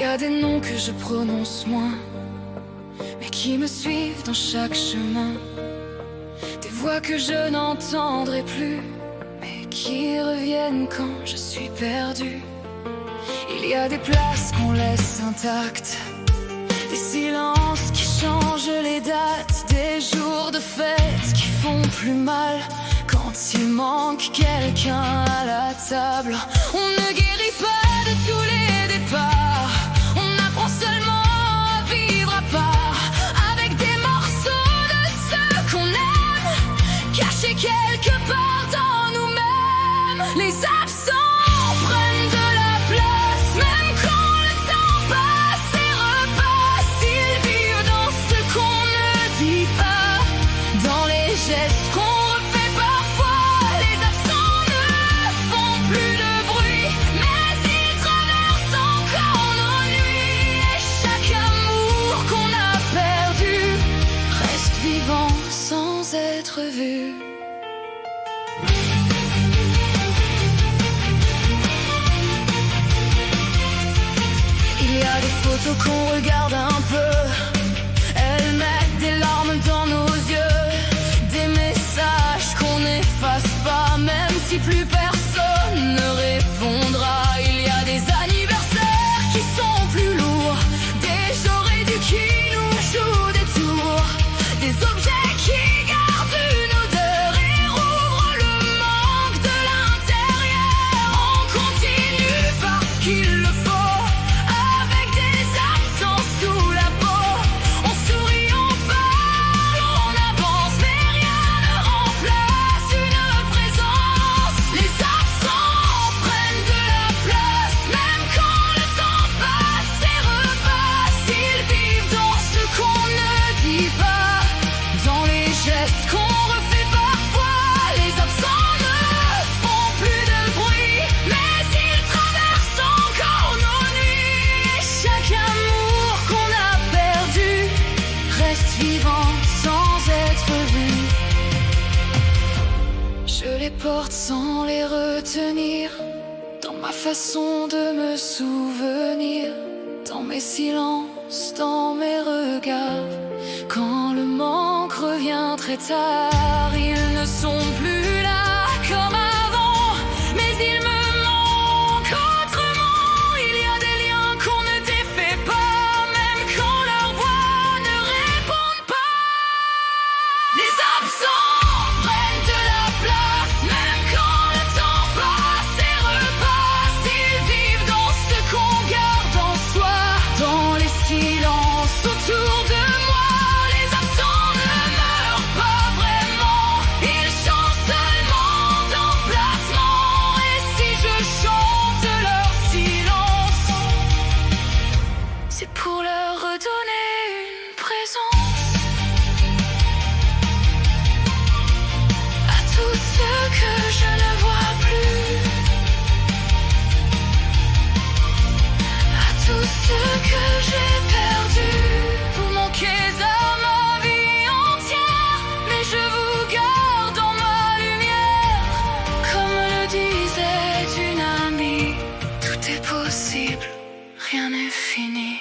y a des noms que je prononce moins, mais qui me suivent dans chaque chemin. Des voix que je n'entendrai plus, mais qui reviennent quand je suis perdu. Il y a des places qu'on laisse intactes, des silences qui changent les dates, des jours de fête qui font plus mal quand il manque quelqu'un à la table. On ne guérit pas de tous les départs, on apprend seulement à vivre à part, avec des morceaux de ceux qu'on aime, cachés quelque part dans nous-mêmes. Les absents prennent de la place, même quand le temps passe et repasse. Ils vivent dans ce qu'on ne dit pas, dans les gestes qu'on refait parfois. Les absents ne font plus de bruit, mais ils traversent encore nos nuits. Et chaque amour qu'on a perdu reste vivant sans être vu. Il y a des photos qu'on regarde un peu, elles mettent des larmes dans nos yeux, des messages qu'on n'efface pas, même si plus personne ne répondra. Il y a des anniversaires qui sont plus lourds, des j'aurais dû qui nous jouent des tours, des objets qui gardent une odeur et rouvrent le manque de l'intérieur. On continue parce qu'il le faut, porte sans les retenir, dans ma façon de me souvenir, dans mes silences, dans mes regards. Quand le manque revient très tard, ils ne sont plus là comme avant, mais ils me manquent autrement. Il y a des liens qu'on ne défait pas, même quand leur voix ne répondent pas. Les absents prennent de la place, même quand le temps passe et repasse. Ils vivent dans ce qu'on garde en soi, dans les silences autour de moi. Les absents ne meurent pas vraiment, ils chantent seulement d'emplacement. Et si je chante leur silence, c'est pour leur redonner une présence. À tous ceux que je ne vois plus, à tous ceux que j'ai perdus. Vous manquez à ma vie entière, mais je vous garde dans ma lumière. Comme le disait une amie, tout est possible, rien n'est fini.